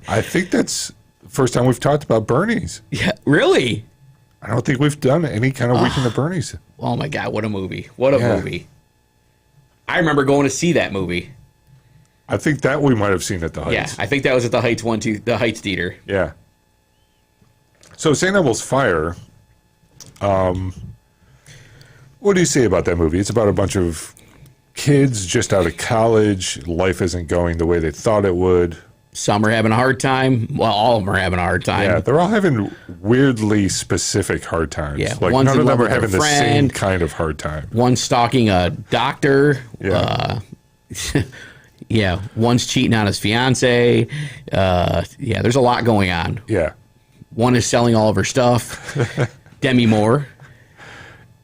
I think that's the first time we've talked about Bernie's. Yeah, really? I don't think we've done any kind of Weekend at Bernie's. Oh, my God, what a movie. What a movie. I remember going to see that movie. I think that we might have seen at the Heights. Yeah, I think that was at the Heights the Heights Theater. Yeah. So St. Elmo's Fire, what do you say about that movie? It's about a bunch of kids just out of college. Life isn't going the way they thought it would. Some are having a hard time. Well, all of them are having a hard time. Yeah, they're all having weirdly specific hard times. Yeah, like one's none in of them love are with having their the same friend. kind of hard time. One's stalking a doctor. Yeah. Yeah, one's cheating on his fiance. Yeah, there's a lot going on. Yeah. One is selling all of her stuff. Demi Moore.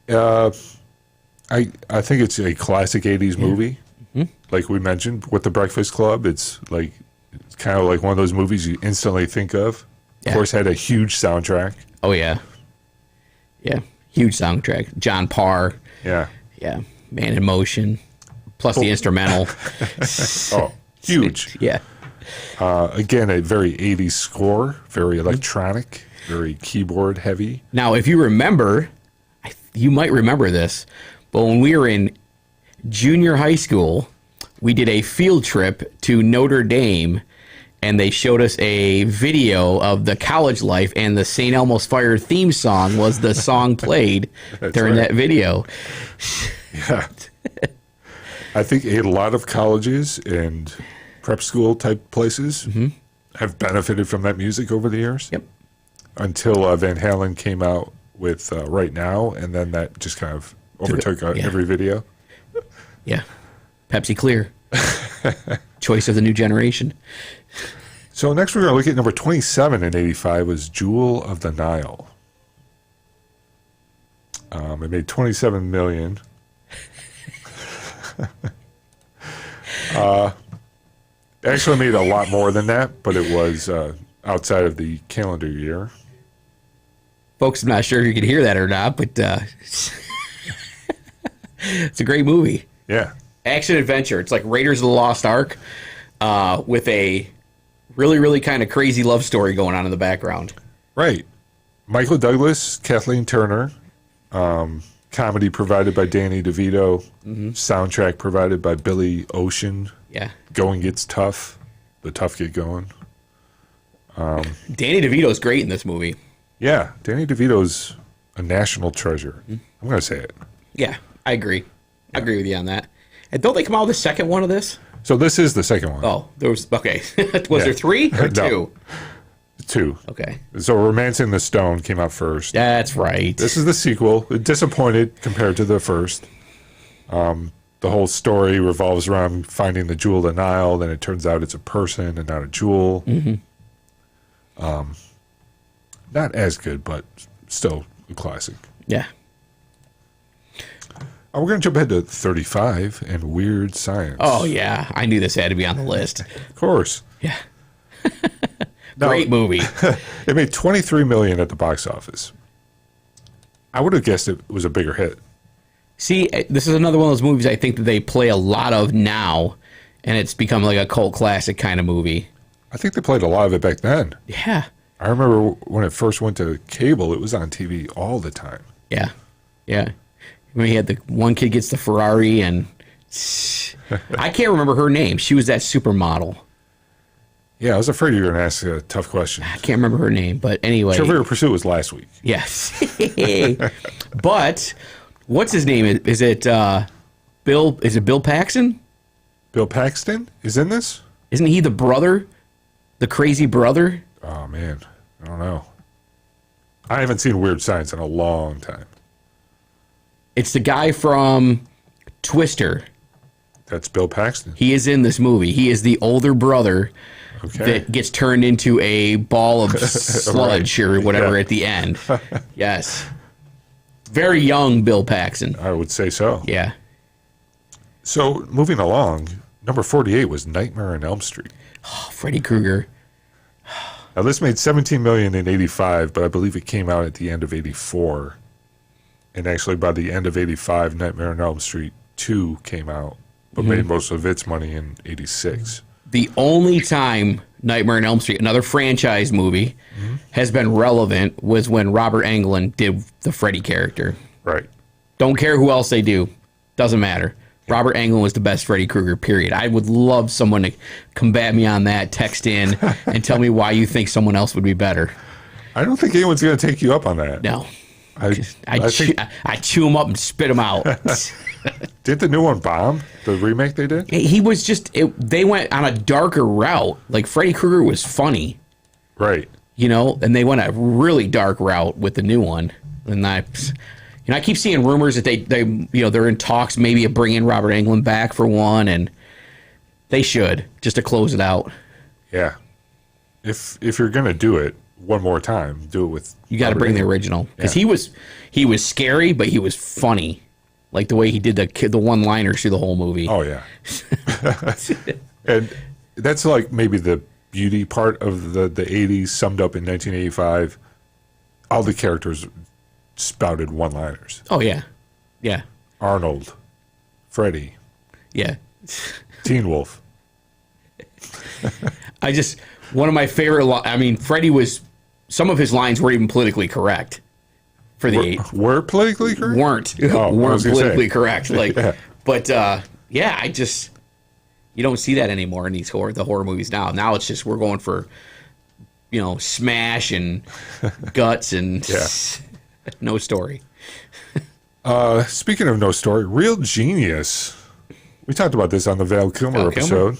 I think it's a classic 80s movie. Mm-hmm. Like we mentioned with The Breakfast Club, it's kind of like one of those movies you instantly think of. Yeah. Of course, had a huge soundtrack. Oh, yeah. Yeah, huge soundtrack. John Parr. Yeah. Yeah, Man in Motion. Plus the instrumental. Oh, huge. Yeah. Again, a very 80s score, very electronic, very keyboard heavy. Now, if you remember, you might remember this, but when we were in junior high school, we did a field trip to Notre Dame, and they showed us a video of the college life, and the St. Elmo's Fire theme song was the song played during that video. Yeah. I think a lot of colleges and prep school type places have benefited from that music over the years. Yep. Until Van Halen came out with Right Now, and then that just kind of overtook every video. Yeah. Pepsi Clear. Choice of the new generation. So next we're going to look at number 27 in 85 was Jewel of the Nile. It made $27 million. Actually made a lot more than that, but it was outside of the calendar year. Folks, I'm not sure if you can hear that or not, but it's a great movie. Yeah. Action adventure. It's like Raiders of the Lost Ark with a really, really kind of crazy love story going on in the background. Right. Michael Douglas, Kathleen Turner, comedy provided by Danny DeVito, soundtrack provided by Billy Ocean. Yeah. Going Gets Tough. The Tough Get Going. Danny DeVito's great in this movie. Yeah. Danny DeVito's a national treasure. I'm going to say it. Yeah, I agree. I agree with you on that. And don't they come out with a second one of this? So this is the second one. Oh, there was, okay. Was there 3 or 2? No. 2. Okay. So Romancing the Stone came out first. That's right. This is the sequel. Disappointed compared to the first. The whole story revolves around finding the Jewel of the Nile. Then it turns out it's a person and not a jewel. Not as good, but still a classic. Yeah. We're going to jump ahead to 35 and Weird Science. Oh, yeah. I knew this had to be on the list. Of course. Yeah. Great movie. It made $23 million at the box office. I would have guessed it was a bigger hit. See, this is another one of those movies I think that they play a lot of now, and it's become like a cult classic kind of movie. I think they played a lot of it back then. Yeah. I remember when it first went to cable, it was on TV all the time. Yeah. Yeah. When he had the one kid gets the Ferrari, and I can't remember her name. She was that supermodel. Yeah, I was afraid you were going to ask a tough question. I can't remember her name, but anyway. Trivial Pursuit was last week. Yes. But what's his name? Is it Bill? Is it Bill Paxton? Bill Paxton is in this? Isn't he the brother? The crazy brother? Oh, man. I don't know. I haven't seen Weird Science in a long time. It's the guy from Twister. That's Bill Paxton. He is in this movie. He is the older brother that gets turned into a ball of sludge or whatever at the end. Yes. Very young Bill Paxton. I would say so. Yeah. So, moving along, number 48 was Nightmare on Elm Street. Oh, Freddy Krueger. Now, this made $17 million in 85, but I believe it came out at the end of 84. And actually, by the end of 85, Nightmare on Elm Street 2 came out, but made most of its money in 86. The only time Nightmare on Elm Street, another franchise movie, has been relevant was when Robert Englund did the Freddy character. Right. Don't care who else they do. Doesn't matter. Robert Englund was the best Freddy Krueger, period. I would love someone to combat me on that, text in, and tell me why you think someone else would be better. I don't think anyone's going to take you up on that. No. I chew them up and spit them out. Did the new one bomb? The remake they did? He was just, they went on a darker route. Like, Freddy Krueger was funny. Right. You know, and they went a really dark route with the new one. And I keep seeing rumors that they're in talks maybe of bringing Robert Englund back for one, and they should, just to close it out. Yeah. If you're going to do it one more time, do it with You got to bring the original, because he was scary, but he was funny. Like the way he did the one-liners through the whole movie. Oh, yeah. And that's like maybe the beauty part of the 80s summed up in 1985. All the characters spouted one-liners. Oh, yeah. Yeah. Arnold. Freddy. Yeah. Teen Wolf. One of my favorite, Freddy some of his lines were even politically correct. For the were politically correct? Weren't politically correct. Like, but you don't see that anymore in the horror movies now. Now it's just we're going for, smash and guts and no story. Speaking of no story, Real Genius. We talked about this on the Val Kilmer episode.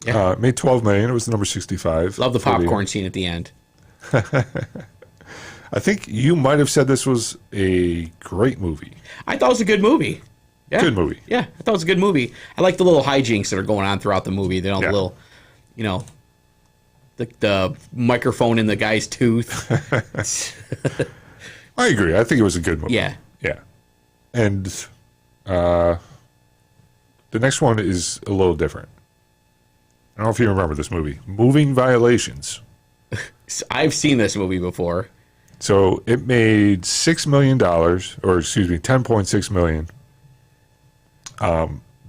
Yeah. Made $12 million. It was the number 65. Love the popcorn scene at the end. I think you might have said this was a great movie. I thought it was a good movie. Yeah. Good movie. Yeah, I thought it was a good movie. I like the little hijinks that are going on throughout the movie. The little, the microphone in the guy's tooth. I agree. I think it was a good movie. Yeah. Yeah. And the next one is a little different. I don't know if you remember this movie. Moving Violations. I've seen this movie before. So it made $6 million, $10.6 million.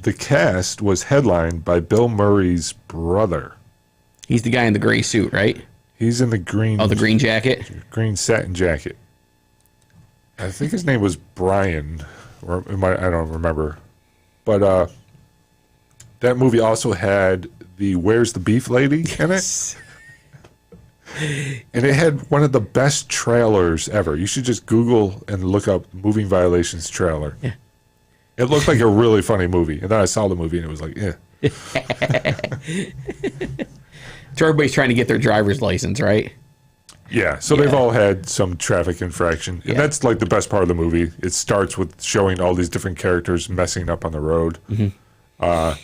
The cast was headlined by Bill Murray's brother. He's the guy in the gray suit, right? He's in the green. Oh, the green jacket? Green satin jacket. I think his name was Brian, or I don't remember. But that movie also had the Where's the Beef Lady in it. And it had one of the best trailers ever. You should just Google and look up Moving Violations trailer. Yeah. It looked like a really funny movie. And then I saw the movie and it was like, So everybody's trying to get their driver's license, right? Yeah. So they've all had some traffic infraction. And that's like the best part of the movie. It starts with showing all these different characters messing up on the road. Mm-hmm.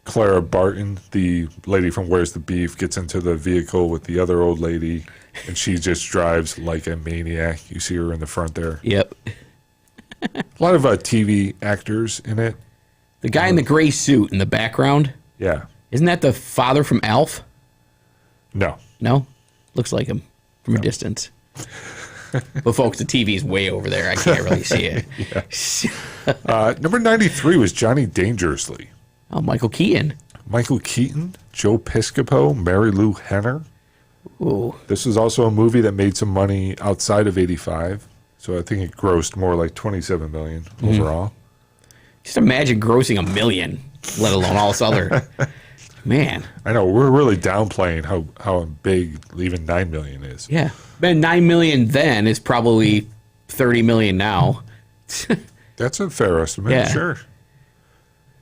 Clara Barton, the lady from Where's the Beef, gets into the vehicle with the other old lady, and she just drives like a maniac. You see her in the front there. Yep. A lot of TV actors in it. The guy in the gray suit in the background. Yeah. Isn't that the father from Alf? No. No? Looks like him from a distance. But folks, the TV's way over there. I can't really see it. Number 93 was Johnny Dangerously. Oh, Michael Keaton. Michael Keaton, Joe Piscopo, Mary Lou Henner. Ooh. This was also a movie that made some money outside of 85. So I think it grossed more like $27 million overall. Just imagine grossing $1 million, let alone all this other. Man. I know. We're really downplaying how big even $9 million is. Yeah. Man, $9 million then is probably $30 million now. That's a fair estimate, sure.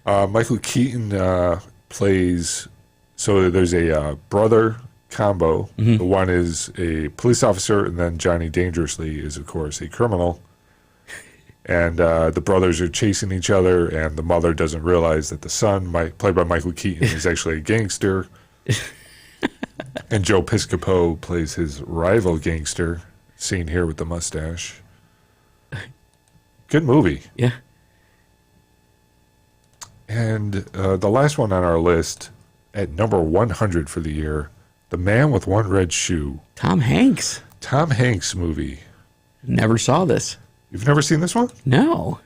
Michael Keaton plays, so there's a brother combo. Mm-hmm. The one is a police officer, and then Johnny Dangerously is, of course, a criminal. And the brothers are chasing each other, and the mother doesn't realize that the son, played by Michael Keaton, is actually a gangster. And Joe Piscopo plays his rival gangster, seen here with the mustache. Good movie. Yeah. And the last one on our list, at number 100 for the year, The Man with One Red Shoe. Tom Hanks. Tom Hanks movie. Never saw this. You've never seen this one? No.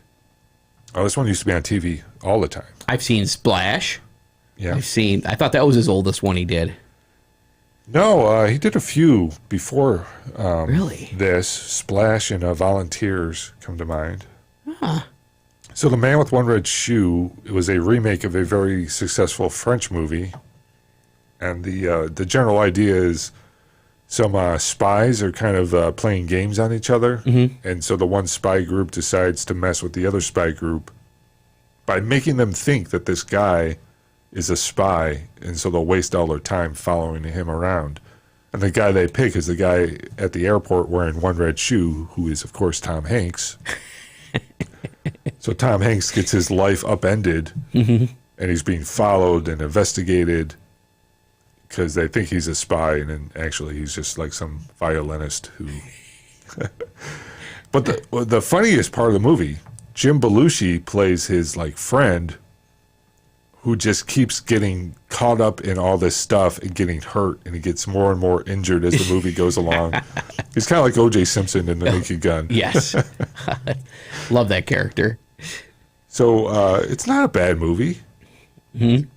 Oh, this one used to be on TV all the time. I've seen Splash. Yeah. I thought that was his oldest one he did. No, he did a few before Really? this. Splash and Volunteers come to mind. Huh. So The Man with One Red Shoe, it was a remake of a very successful French movie. And the general idea is some spies are kind of playing games on each other. Mm-hmm. And so the one spy group decides to mess with the other spy group by making them think that this guy is a spy, and so they'll waste all their time following him around. And the guy they pick is the guy at the airport wearing one red shoe, who is, of course, Tom Hanks. So Tom Hanks gets his life upended, and he's being followed and investigated because they think he's a spy, and then actually he's just like some violinist who... But the funniest part of the movie, Jim Belushi plays his like friend who just keeps getting caught up in all this stuff and getting hurt, and he gets more and more injured as the movie goes along. He's kind of like O.J. Simpson in The Naked Gun. Yes. Love that character. So it's not a bad movie. Mm-hmm.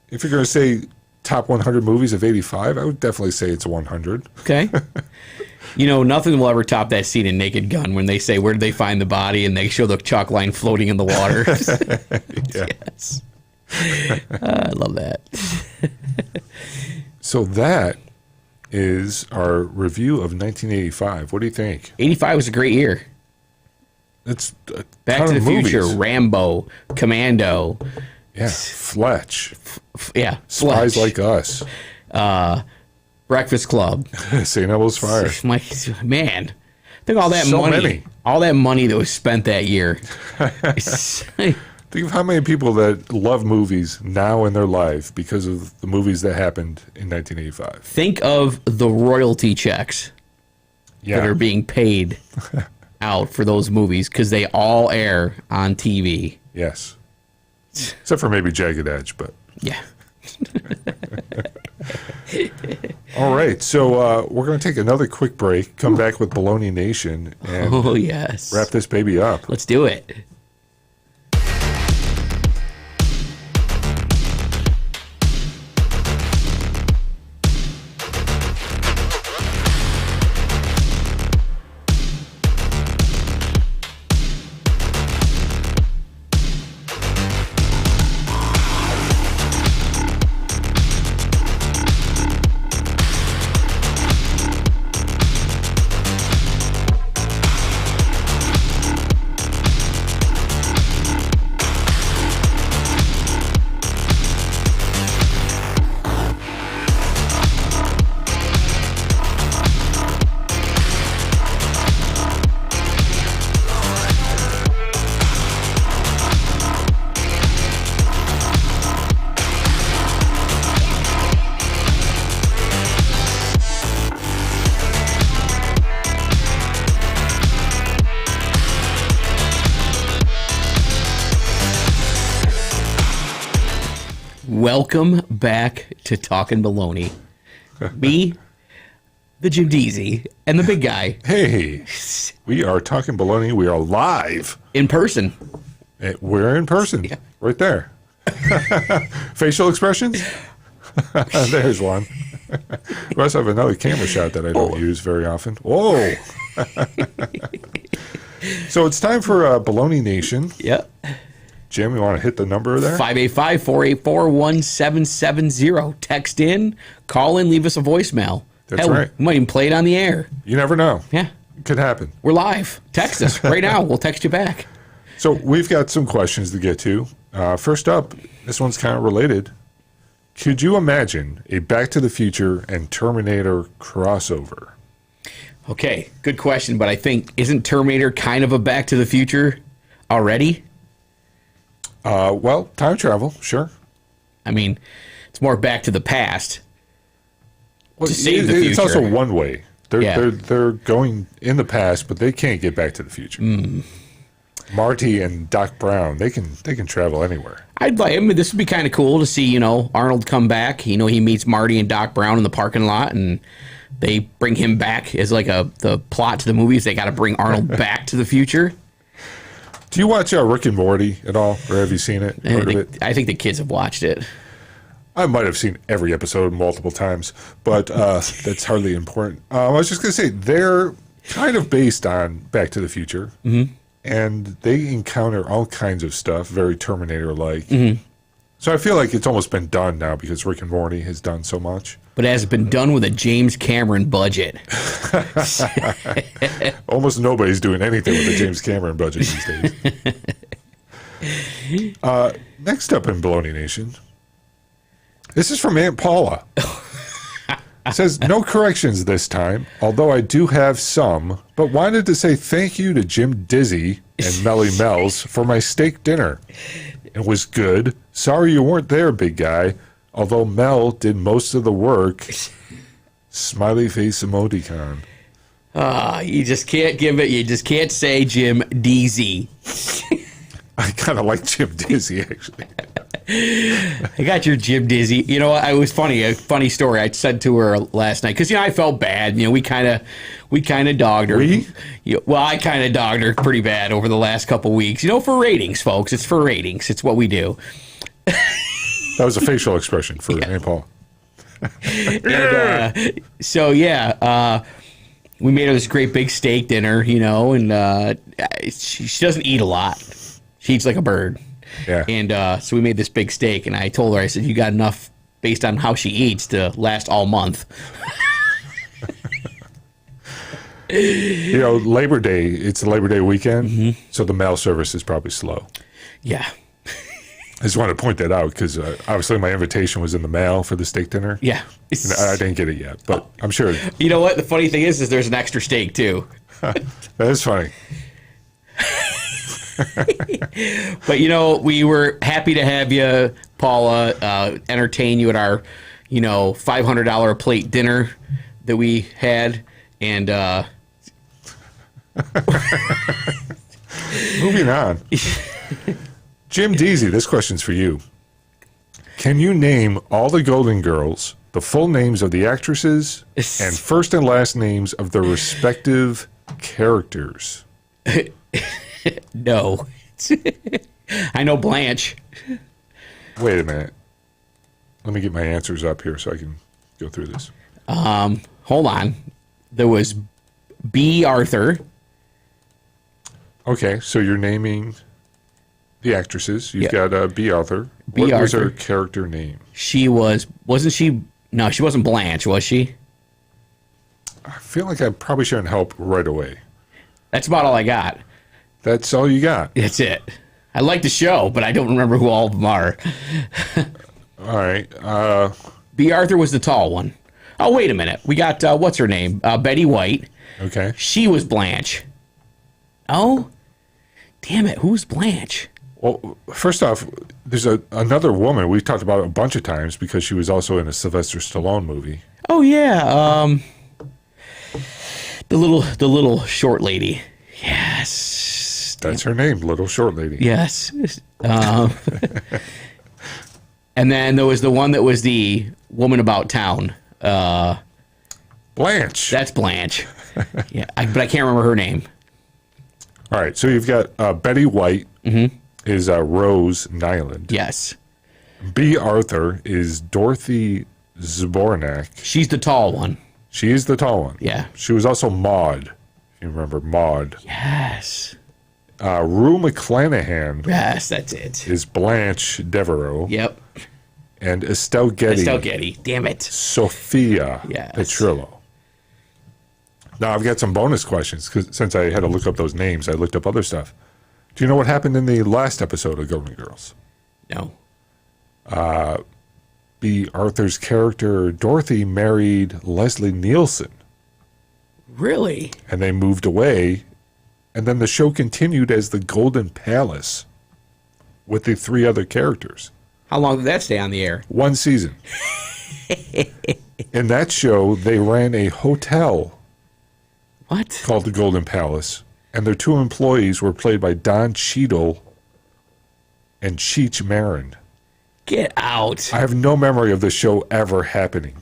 If you're going to say top 100 movies of 85, I would definitely say it's 100. Okay. You know, nothing will ever top that scene in Naked Gun when they say, where did they find the body? And they show the chalk line floating in the water. Yeah. Yes. I love that. So that is our review of 1985. What do you think? 85 was a great year. It's Back to the Future, Rambo, Commando. Yeah, Fletch. Yeah, Spies Fletch. Like Us. Breakfast Club. St. Elmo's Fire. Man, think all that So money. many. All that money that was spent that year. Think of how many people that love movies now in their life because of the movies that happened in 1985. Think of the royalty checks that are being paid out for those movies because they all air on TV. Yes. Except for maybe Jagged Edge, but... Yeah. All right, so we're going to take another quick break, come back with Baloney Nation, and yes. wrap this baby up. Let's do it. Welcome back to Talkin Baloney. Me, the Jim Deezy, and the big guy. Hey, we are Talkin Baloney. We are live. In person. We're in person. Yeah. Right there. Facial expressions? There's one. We also have another camera shot that I don't use very often. Whoa. So it's time for Baloney Nation. Yep. Jim, you want to hit the number there? 585-484-1770. Text in, call in, leave us a voicemail. That's right. We might even play it on the air. You never know. Yeah. It could happen. We're live. Text us right now. We'll text you back. So we've got some questions to get to. First up, this one's kind of related. Could you imagine a Back to the Future and Terminator crossover? Okay, good question, but I think, isn't Terminator kind of a Back to the Future? already. Well, time travel, sure. I mean, it's more Back to the Past. Well, To save the it's future. also one way. Yeah. They're going in the past, but they can't get back to the future. Marty and Doc Brown, they can travel anywhere. I mean, this would be kind of cool to see, Arnold come back. He meets Marty and Doc Brown in the parking lot, and they bring him back as like the plot to the movie is they got to bring Arnold back to the future. Do you watch Rick and Morty at all, or have you seen it? Heard of it? I think the kids have watched it. I might have seen every episode multiple times, but that's hardly important. I was just going to say, they're kind of based on Back to the Future, and they encounter all kinds of stuff, very Terminator-like. So I feel like it's almost been done now because Rick and Morty has done so much. But it has been done with a James Cameron budget. Almost nobody's doing anything with the James Cameron budget these days. Next up in Baloney Nation, this is from Aunt Paula. It says, no corrections this time, although I do have some, but wanted to say thank you to Jim Dizzy and Melly Mel's for my steak dinner. It was good. Sorry you weren't there, big guy, although Mel did most of the work. Smiley face emoticon. You just can't give it. You just can't say Jim Deezy. I kind of like Jim Dizzy, actually. I got your Jim Dizzy. You know what? It was funny. A funny story I said to her last night because I felt bad. We kind of dogged her. Well, I kind of dogged her pretty bad over the last couple weeks. For ratings, folks. It's for ratings. It's what we do. That was a facial expression for Aunt Paula. We made her this great big steak dinner. And she doesn't eat a lot. She eats like a bird. Yeah. And so we made this big steak, and I told her, I said, you got enough based on how she eats to last all month. Labor Day, it's a Labor Day weekend, so the mail service is probably slow. Yeah. I just wanted to point that out because obviously my invitation was in the mail for the steak dinner. Yeah. And I didn't get it yet, but I'm sure. You know what? The funny thing is there's an extra steak, too. That is funny. But, we were happy to have you, Paula, entertain you at our, $500 a plate dinner that we had. And moving on. Jim Deezy, this question's for you. Can you name all the Golden Girls, the full names of the actresses, and first and last names of their respective characters? No. I know Blanche. Wait a minute. Let me get my answers up here so I can go through this. Hold on. There was B. Arthur. Okay, so you're naming the actresses. You've got B. Arthur. What was her character name? She wasn't she? No, she wasn't Blanche, was she? I feel like I probably shouldn't help right away. That's about all I got. That's all you got? That's it. I like the show, but I don't remember who all of them are. All right. B. Arthur was the tall one. Oh, wait a minute. We got, what's her name? Betty White. Okay. She was Blanche. Oh? Damn it. Who's Blanche? Well, first off, there's another woman we've talked about a bunch of times because she was also in a Sylvester Stallone movie. Oh, yeah. The little short lady. Yes. That's her name, Little Short Lady. Yes. And then there was the one that was the woman about town. Blanche. That's Blanche. Yeah, but I can't remember her name. All right, so you've got Betty White is Rose Nyland. Yes. B. Arthur is Dorothy Zbornak. She's the tall one. She is the tall one. Yeah. She was also Maud, if you remember Maud. Yes. Rue McClanahan. Yes, that's it. Is Blanche Devereaux. Yep. And Estelle Getty. Estelle Getty. Damn it. Sophia Yes. Petrillo. Now, I've got some bonus questions because since I had to look up those names, I looked up other stuff. Do you know what happened in the last episode of Golden Girls? No. B. Arthur's character, Dorothy, married Leslie Nielsen. Really? And they moved away And then the show continued as the Golden Palace with the 3 other characters. How long did that stay on the air? 1 season. In that show, they ran a hotel What? called the Golden Palace, and their 2 employees were played by Don Cheadle and Cheech Marin. Get out. I have no memory of the show ever happening.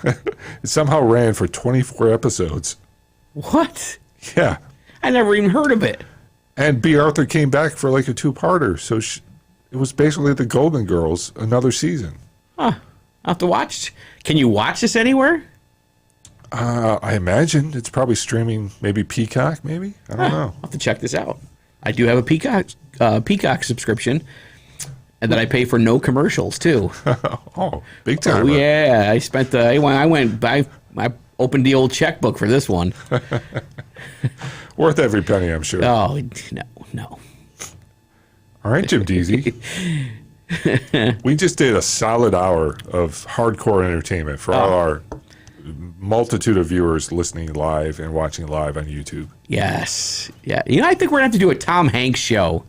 It somehow ran for 24 episodes. What? Yeah. I never even heard of it. And B. Arthur came back for like a 2-parter, so it was basically the Golden Girls, another season. Huh. I'll have to watch. Can you watch this anywhere? I imagine it's probably streaming, maybe Peacock, maybe? I don't know. I'll have to check this out. I do have a Peacock subscription, and then I pay for no commercials too. Oh, big time. Oh yeah, I spent the. I opened the old checkbook for this one. Worth every penny, I'm sure. Oh no. All right, Jim Deezy. We just did a solid hour of hardcore entertainment for all our multitude of viewers listening live and watching live on YouTube. Yes. Yeah. I think we're gonna have to do a Tom Hanks show.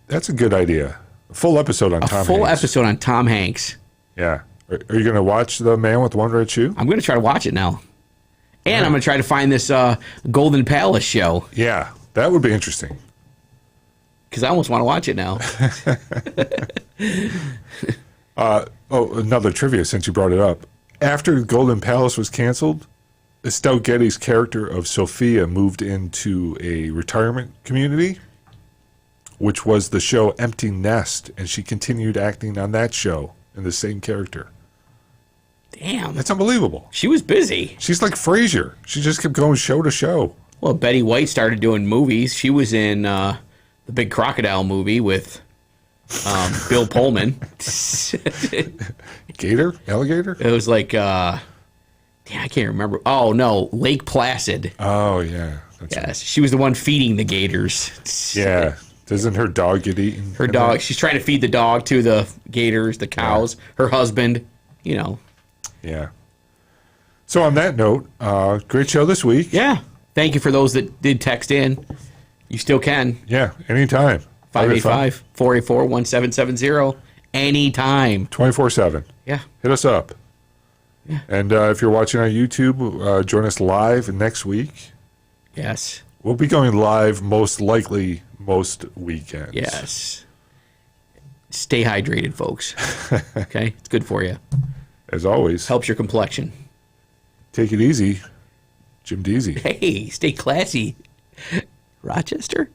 That's a good idea. A full episode on Tom Hanks. A full episode on Tom Hanks. Yeah. Are you going to watch The Man with One Red Shoe? I'm going to try to watch it now. And I'm going to try to find this Golden Palace show. Yeah, that would be interesting. Because I almost want to watch it now. Another trivia since you brought it up. After Golden Palace was canceled, Estelle Getty's character of Sophia moved into a retirement community, which was the show Empty Nest, and she continued acting on that show in the same character. Damn. That's unbelievable. She was busy. She's like Frasier. She just kept going show to show. Well, Betty White started doing movies. She was in the Big Crocodile movie with Bill Pullman. Gator? Alligator? It was like, I can't remember. Oh, no, Lake Placid. Oh, yeah. That's Yes, she was the one feeding the gators. Yeah. Doesn't her dog get eaten? Her dog, she's trying to feed the dog to the gators, the cows, her husband, Yeah. So on that note, great show this week. Yeah. Thank you for those that did text in. You still can. Yeah, anytime. 585-484-1770. Anytime. 24/7. Yeah. Hit us up. Yeah. And if you're watching on YouTube, join us live next week. Yes. We'll be going live most likely most weekends. Yes. Stay hydrated, folks. Okay? It's good for you. As always. Helps your complexion. Take it easy. Jim Deezy. Hey, stay classy. Rochester?